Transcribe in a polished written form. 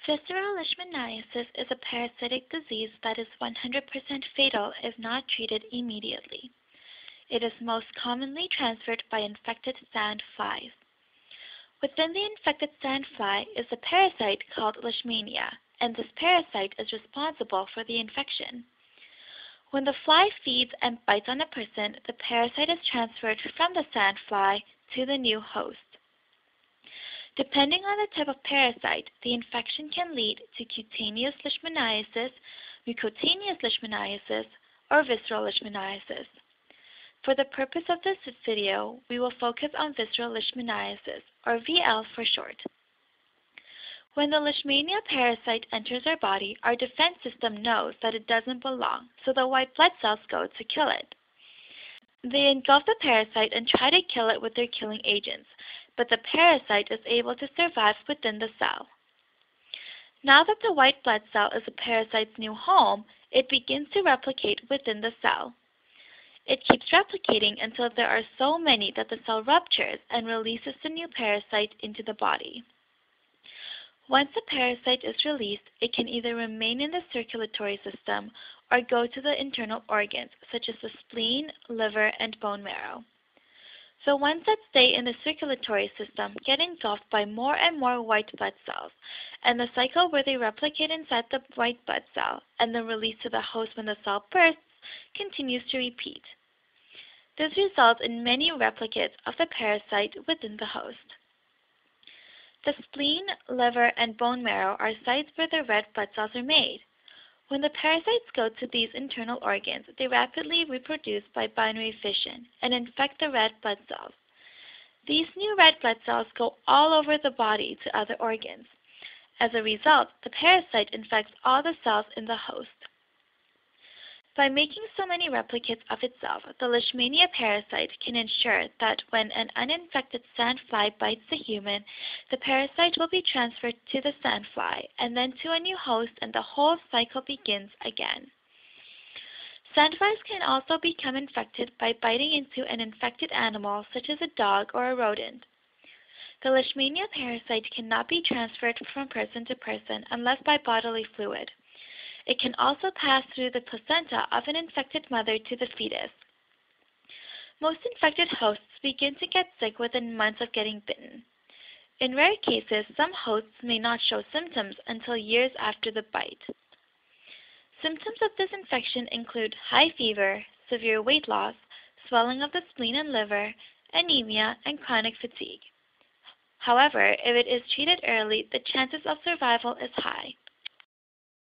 Visceral leishmaniasis is a parasitic disease that is 100% fatal if not treated immediately. It is most commonly transferred by infected sand flies. Within the infected sand fly is a parasite called Leishmania, and this parasite is responsible for the infection. When the fly feeds and bites on a person, the parasite is transferred from the sand fly to the new host. Depending on the type of parasite, the infection can lead to cutaneous leishmaniasis, mucocutaneous leishmaniasis, or visceral leishmaniasis. For the purpose of this video, we will focus on visceral leishmaniasis, or VL for short. When the Leishmania parasite enters our body, our defense system knows that it doesn't belong, so the white blood cells go to kill it. They engulf the parasite and try to kill it with their killing agents, but the parasite is able to survive within the cell. Now that the white blood cell is the parasite's new home, it begins to replicate within the cell. It keeps replicating until there are so many that the cell ruptures and releases the new parasite into the body. Once the parasite is released, it can either remain in the circulatory system or go to the internal organs, such as the spleen, liver, and bone marrow. The ones that stay in the circulatory system get engulfed by more and more white blood cells, and the cycle where they replicate inside the white blood cell and then release to the host when the cell bursts continues to repeat. This results in many replicates of the parasite within the host. The spleen, liver, and bone marrow are sites where the red blood cells are made. When the parasites go to these internal organs, they rapidly reproduce by binary fission and infect the red blood cells. These new red blood cells go all over the body to other organs. As a result, the parasite infects all the cells in the host. By making so many replicates of itself, the Leishmania parasite can ensure that when an uninfected sandfly bites the human, the parasite will be transferred to the sandfly and then to a new host, and the whole cycle begins again. Sandflies can also become infected by biting into an infected animal such as a dog or a rodent. The Leishmania parasite cannot be transferred from person to person unless by bodily fluid. It can also pass through the placenta of an infected mother to the fetus. Most infected hosts begin to get sick within months of getting bitten. In rare cases, some hosts may not show symptoms until years after the bite. Symptoms of this infection include high fever, severe weight loss, swelling of the spleen and liver, anemia, and chronic fatigue. However, if it is treated early, the chances of survival is high.